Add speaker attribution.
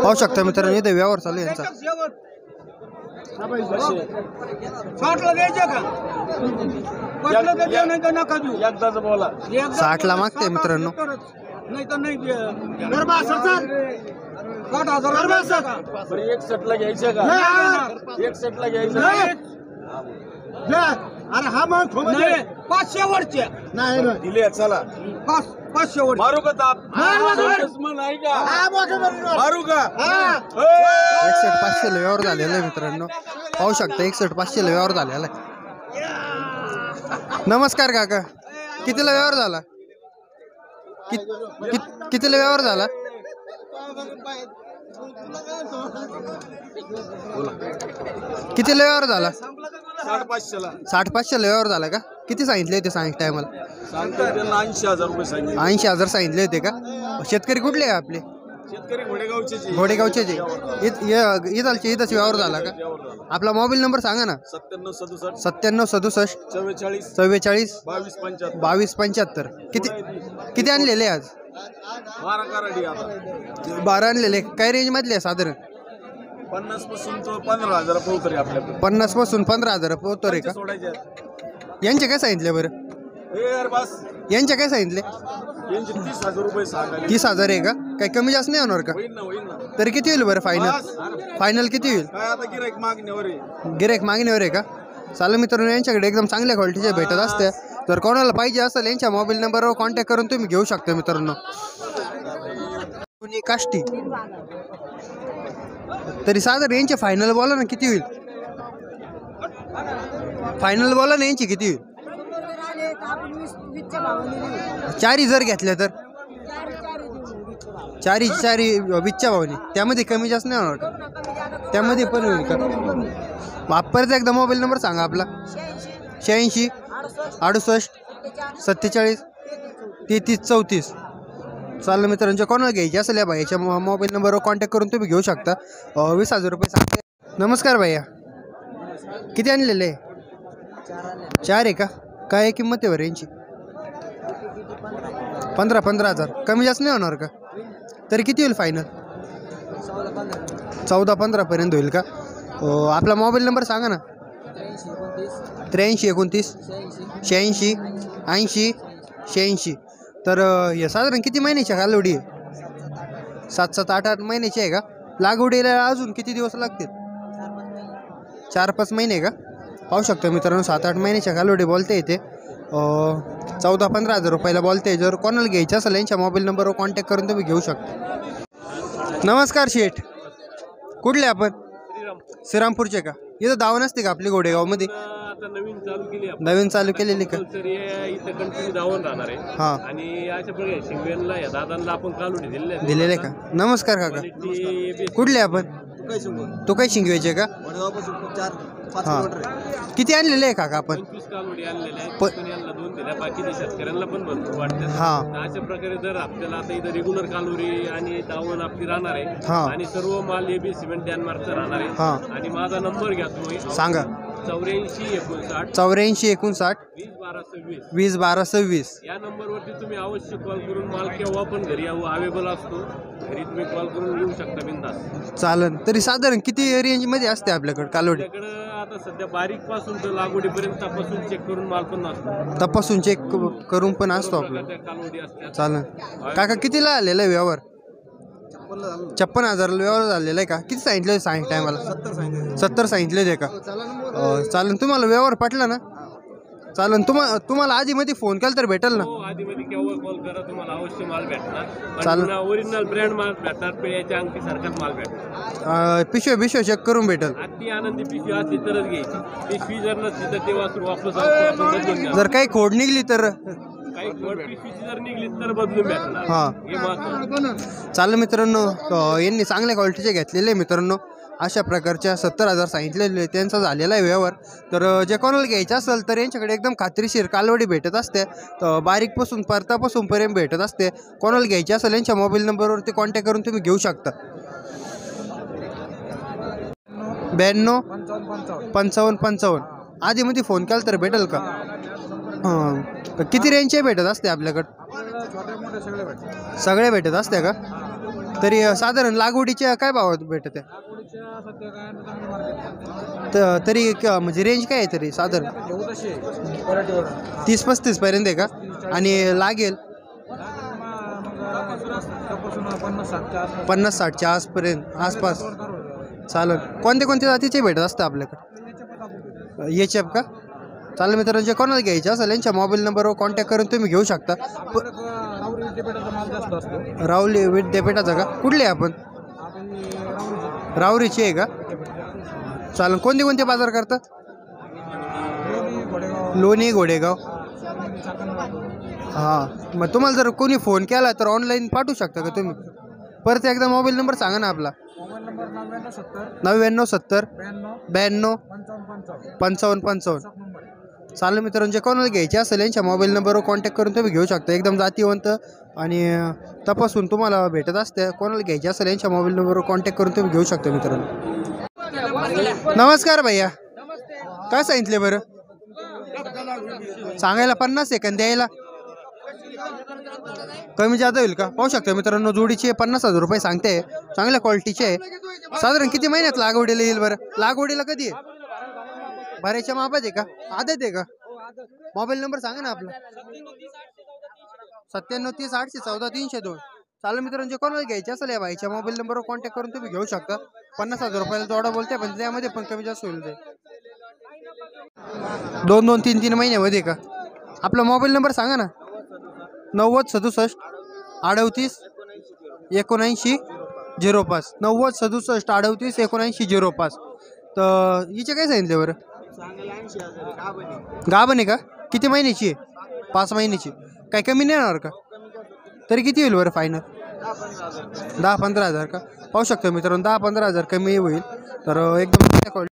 Speaker 1: पाहू शकता मित्रांनो, इथे व्यवहार चालू आहे यांचा। 60 ला मागते मित्रांनो।
Speaker 2: 61 ला घ्यायचं का? 61 ला घ्यायचं।
Speaker 3: अरे हा मग
Speaker 2: 500 वरचे
Speaker 3: नाही
Speaker 2: दिले। चला
Speaker 3: 500 वर
Speaker 2: मारू का ताप? नाही का मारू का?
Speaker 1: 61,500 ला व्यवहार झालेला आहे मित्रांनो। पाहू शकता 61,500 ला व्यवहार झालेला आहे। नमस्कार काका, कितीला व्यवहार झाला? कितीला व्यवहार झाला? कितीला व्यवहार झाला?
Speaker 2: 500 ला।
Speaker 1: 60,500 ला व्यवहार झाला का? किती सांगितले होते सांगितलं टायमाला?
Speaker 2: सांगतो त्यांना 80,000 रुपये सांगितले।
Speaker 1: 80,000 सांगितले होते का? शेतकरी कुठले आहे आपले?
Speaker 2: शेतकरी घोडेगावचे।
Speaker 1: घोडेगावचे जे इथंच व्यवहार झाला का? आपला मोबाईल नंबर सांगा ना।
Speaker 2: 97
Speaker 1: 67
Speaker 2: 67
Speaker 1: 44
Speaker 2: 44
Speaker 1: 22 75। किती आणलेले आज?
Speaker 2: 12 कराडी आता
Speaker 1: 12 आणलेले। काय रेंज मधले आहे साधारण?
Speaker 2: 50 पासून तो 15,000 पोहोचतोय आपल्याकडे।
Speaker 1: 50 पासून 15,000 पोहोचतो रे का?
Speaker 2: सोडायचे
Speaker 1: यांचे काय सांगितले बरं?
Speaker 2: यार बस
Speaker 1: यांचे काय सांगितले?
Speaker 2: यांचे 30,000 रुपये सांगायला।
Speaker 1: 30,000 आहे का? काही कमी जास्त नाही होणार का?
Speaker 2: होईल ना।
Speaker 1: तरी किती होईल बरं फायनल? फायनल किती होईल?
Speaker 2: काय आता गिराईक मागण्यावर आहे।
Speaker 1: गिराईक मागणीवर आहे का? चालेल मित्रांनो, यांच्याकडे एकदम चांगल्या क्वालिटीचे भेटत असते। तर कोणाला पाहिजे असेल यांच्या मोबाईल नंबरवर कॉन्टॅक्ट करून तुम्ही घेऊ शकता मित्रांनो। काष्टी तरी साधारण यांचे फायनल बोला ना किती होईल? फायनल बोला ना यांची किती होईल? 4 जर घेतल्या तर 4 20च्या भावाने, त्यामध्ये कमी जास्त नाही होणार का? त्यामध्ये पण होईल का? परत एकदा मोबाईल नंबर सांगा आपला। 86 68 47 33 34। चालेल मित्रांच्या कोणाला घ्यायची असेल या भाईच्या मोबाईल नंबरवर कॉन्टॅक्ट करून तुम्ही घेऊ शकता। 20,000 रुपये सांगते। नमस्कार भैया, किती आणलेले? 4 आहे का? काय किंमत आहे बरं यांची? 15,000 कमी जास्त नाही होणार का? तरी किती होईल फायनल? 14-15 पर्यंत होईल का? आपला मोबाईल नंबर सांगा ना। 83 29 86 80 86। तर हे साधारण किती महिन्याची कालवडी आहे? 7-7 8-8 महिन्याची आहे का? लागवडीला अजून किती दिवस लागतील? 4-5 महिने का? पाहू शकता मित्रांनो, 7-8 महिन्याच्या कालवडी बोलते इथे। 14-15 हजार रुपयाला बोलते। जर कोणाला घ्यायचं असेल यांच्या मोबाईल नंबरवर कॉन्टॅक्ट करून तुम्ही घेऊ शकता। नमस्कार शेठ, कुठले आपण? श्रीरामपूरचे का? इथं दावा नसते का आपली घोडेगावमध्ये? नवीन चालू केलेली का? हां, दिलेले का? नमस्कार काका, कुठले आपण? तू काय शिंगवायचे का? हां, किती आणलेले आहे काका आपण? हां,
Speaker 4: अशा प्रकारे जर आपल्याला आता इथं रेग्युलर कालोरी आणि दावण आपली राहणार आहे।
Speaker 1: हां,
Speaker 4: आणि सर्व माल एबी सिमेंट डेन्मार्कचा राहणार आहे।
Speaker 1: हां,
Speaker 4: आणि माझा नंबर घ्या तुम्ही,
Speaker 1: सांगा।
Speaker 4: 84
Speaker 1: 59 20 12 26।
Speaker 4: या नंबरवरती तुम्ही अवश्य कॉल करून माल केव्हा पण घरी अवेलेबल असतो। घरी तुम्ही कॉल करून येऊ शकता बिंदास।
Speaker 1: चालन। तरी साधारण किती रेंज मध्ये असते आपल्याकडे कालोडी?
Speaker 4: आपल्याकडे आता सध्या बारीक पासून तर लागवडीपर्यंत तपासून चेक करून माल पण असतो।
Speaker 1: तपासून चेक करून पण असतो आपलं?
Speaker 4: कालोडी असते।
Speaker 1: चालन काका, कितीला आलेला आहे व्यवहार? 56,000 व्यवहार झालेला आहे का? किती सांगितले टायमाला? 70 सांगितले ते का? चालन। तुम्हाला व्यवहार पटला ना? चालन। तुम्हाला आधी मध्ये फोन केला तर भेटेल ना?
Speaker 4: आधी मध्ये केव्हा कॉल करा, तुम्हाला अवश्य माल भेटणार।
Speaker 1: चालेल।
Speaker 4: ओरिजिनल ब्रँड माल भेटणार, पिळ्याच्या अंगठी सारखाच माल भेटणार।
Speaker 1: पिशव्या चेक करून भेटेल?
Speaker 4: अति आनंदी पिशवी असली तरच घ्यायची, पिशवी जर नसली तर ते वापस आपण
Speaker 1: जर काही खोड निघली तर?
Speaker 4: काही पिशवीची जर निघली तर बदलून भेटणार।
Speaker 1: हां, चालेल मित्रांनो, यांनी चांगल्या क्वालिटीचे घेतलेले मित्रांनो। अशा प्रकारच्या 70,000 सांगितलेले त्यांचा झालेला आहे व्यवहार। तर जे कोणाला घ्यायचं असेल तर यांच्याकडे एकदम खात्रीशीर कालवडी भेटत असते। तर बारीकपासून परतापासून पर्यंत भेटत असते। कोणाला घ्यायची असेल यांच्या मोबाईल नंबरवरती कॉन्टॅक्ट करून तुम्ही घेऊ शकता। 92 55 55 आधीमध्ये फोन केला तर भेटेल का? किती रेंजचे भेटत असते आपल्याकडं? सगळे भेटत असते का? तरी साधारण लागवडीच्या काय भावात भेटत आहे? तरी म्हणजे रेंज काय आहे तरी साधारण? 30-35 पर्यंत आहे का? आणि लागेल 50-60च्या आसपास चालेल. कोणते कोणते जातीचे भेटत असतं आपल्याकडे? एच-एफ का? चालेल मित्रांनो, जे कोणाला घ्यायचे असेल यांच्या मोबाईल नंबरवर कॉन्टॅक्ट करून तुम्ही घेऊ शकता. राहुली विद्यापीठाचा का? कुठले आपण? राहुरीचे आहे का? चालेल. कोणते कोणते बाजार करतात? लोणी, घोडेगाव. हां, मग तुम्हाला जर कोणी फोन केला तर ऑनलाईन पाठवू शकता का तुम्ही? परत एकदा मोबाईल नंबर सांगा ना आपला. 9970 92 5555. चालेल मित्रांनो, जे कोणाला घ्यायचे असेल यांच्या मोबाईल नंबरवर कॉन्टॅक्ट करून तुम्ही घेऊ शकता. एकदम जातीवंत आणि तपासून तुम्हाला भेटत असते. कोणाला घ्यायचे असेल यांच्या मोबाईल नंबरवर कॉन्टॅक्ट करून तुम्ही घेऊ शकता मित्रांनो. नमस्कार भैया, काय सांगितले बरं? सांगायला 50 सेकंद, द्यायला कमी जादा होईल का? पाहू शकता मित्रांनो, जोडीचे 50,000 रुपये सांगते. चांगल्या क्वालिटीचे आहे. साधारण किती महिन्यात लागवडीला येईल बरं? लागवडीला कधी आहे? भरायच्या मापात आहे का? आदत आहे का? मोबाईल नंबर सांगा ना आपला. 9730 814 302. चालेल मित्रांनो, जे कोणाला घ्यायचे असेल या बाईच्या मोबाईल नंबरवर कॉन्टॅक्ट करून तुम्ही घेऊ शकता. 50,000 रुपयाला जोडा बोलते, पण त्यामध्ये पण कमी जास्त होईल ते. 2-2, 3-3 महिन्यामध्ये का? आपला मोबाईल नंबर सांगा ना. 9067 38 79 05. 9067 38 79 05. तर हिचे काय सांगितले बरं? गाभण आहे का? किती महिन्याची आहे? 5 महिन्याची. काय कमी नाही येणार का? तरी किती होईल बरं फायनल? 10-15 हजार का? पाहू शकतो मित्रांनो, 10-15 हजार कमी होईल. तर एकदम